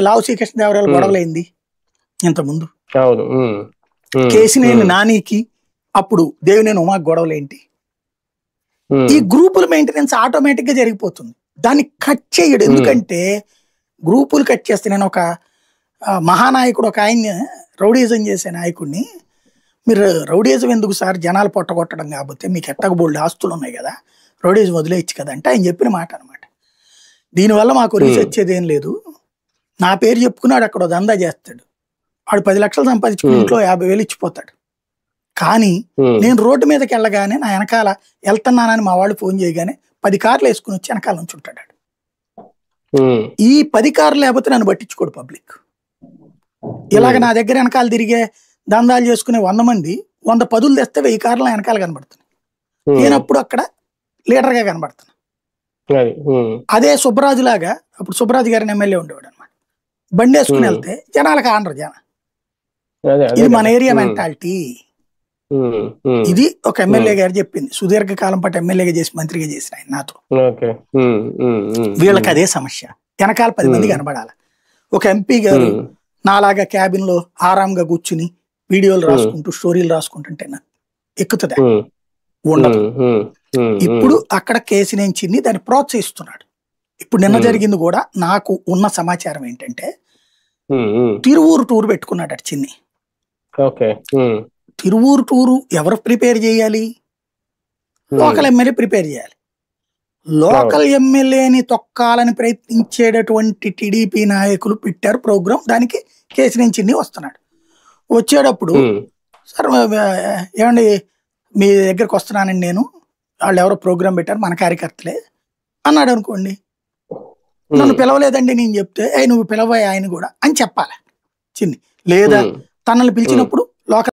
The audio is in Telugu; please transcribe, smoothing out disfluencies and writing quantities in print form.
లావు శ్రీకృష్ణదేవరాయలు గొడవలైంది ఇంతకుముందు. అవును. కేసినేని నానికి అప్పుడు దేవినేని ఉమా గొడవలేంటి? ఈ గ్రూపుల మెయింటెనెన్స్ ఆటోమేటిక్ గా జరిగిపోతుంది. దాన్ని కట్ చేయడు. ఎందుకంటే గ్రూపులు కట్ చేస్తే, నేను ఒక మహానాయకుడు ఒక ఆయన్ని రౌడీజం చేసే నాయకుడిని, మీరు రౌడీజం ఎందుకు సార్, జనాలు పొట్టగొట్టడం కాకపోతే మీకు ఎట్టగబోల్డ్ ఆస్తులు ఉన్నాయి కదా, రౌడీజం వదిలేయచ్చు కదా అంటే ఆయన చెప్పిన మాట అనమాట. దీనివల్ల మాకు రీసెర్చ్ ఏం లేదు, నా పేరు చెప్పుకున్నాడు అక్కడ దందా చేస్తాడు, వాడు 10 లక్షలు సంపాదించుకుని ఇంట్లో 50,000 ఇచ్చిపోతాడు. కానీ నేను రోడ్డు మీదకి వెళ్ళగానే నా వెనకాల వెళ్తున్నానని మా వాళ్ళు ఫోన్ చేయగానే 10 కార్లు వేసుకుని వచ్చి వెనకాల నుంచి ఉంటాడు. ఈ 10 కార్లు లేకపోతే నన్ను పట్టించుకోడు పబ్లిక్. ఇలాగ నా దగ్గర వెనకాల తిరిగే దందాలు చేసుకునే 100 మంది 100 పదులు తెస్తే 1000 కార్లు వెనకాల కనబడుతున్నాయి. నేను అప్పుడు అక్కడ లీడర్గా కనబడుతున్నా. అదే సుబ్బరాజు లాగా, అప్పుడు సుబ్బరాజు గారిని ఎమ్మెల్యే ఉండేవాడు అనమాట, బండి వేసుకుని వెళ్తే జనాలకు ఆనరు జనం. ఇది మన ఏరియా మెంటాలిటీ. ఇది ఒక ఎమ్మెల్యే గారు చెప్పింది, సుదీర్ఘ కాలం పాటు ఎమ్మెల్యేగా చేసి మంత్రిగా చేసిన ఆయన నాతో. వీళ్ళకి అదే సమస్య, వెనకాల 10 మంది కనబడాలి. ఒక ఎంపీ గారు నాలాగా క్యాబిన్ లో ఆరాంగా కూర్చుని వీడియోలు రాసుకుంటూ స్టోరీలు రాసుకుంటుంటే ఎక్కుతుందా? ఉండదు. ఇప్పుడు అక్కడ కేసినేని చిన్ని దాన్ని ప్రోత్సహిస్తున్నాడు. ఇప్పుడు నిన్న జరిగింది కూడా నాకు ఉన్న సమాచారం ఏంటంటే, తిరువూరు టూర్ పెట్టుకున్నాడు అటు చిన్ని. తిరువూరు టూరు ఎవరు ప్రిపేర్ చేయాలి? లోకల్ ఎమ్మెల్యే ప్రిపేర్ చేయాలి. లోకల్ ఎమ్మెల్యేని తొక్కాలని ప్రయత్నించేటటువంటి టీడీపీ నాయకులు పెట్టారు ప్రోగ్రాం. దానికి కేసినేని చిన్ని వస్తున్నాడు. వచ్చేటప్పుడు సార్ ఏమండి మీ దగ్గరకు వస్తున్నానండి నేను, వాళ్ళు ఎవరో ప్రోగ్రాం పెట్టారు మన కార్యకర్తలే అన్నాడు అనుకోండి, నన్ను పిలవలేదండి నేను చెప్తే నువ్వు పిలవ ఆయన కూడా అని చెప్పాలి చిన్ని. లేదా తనని పిలిచినప్పుడు లోకల్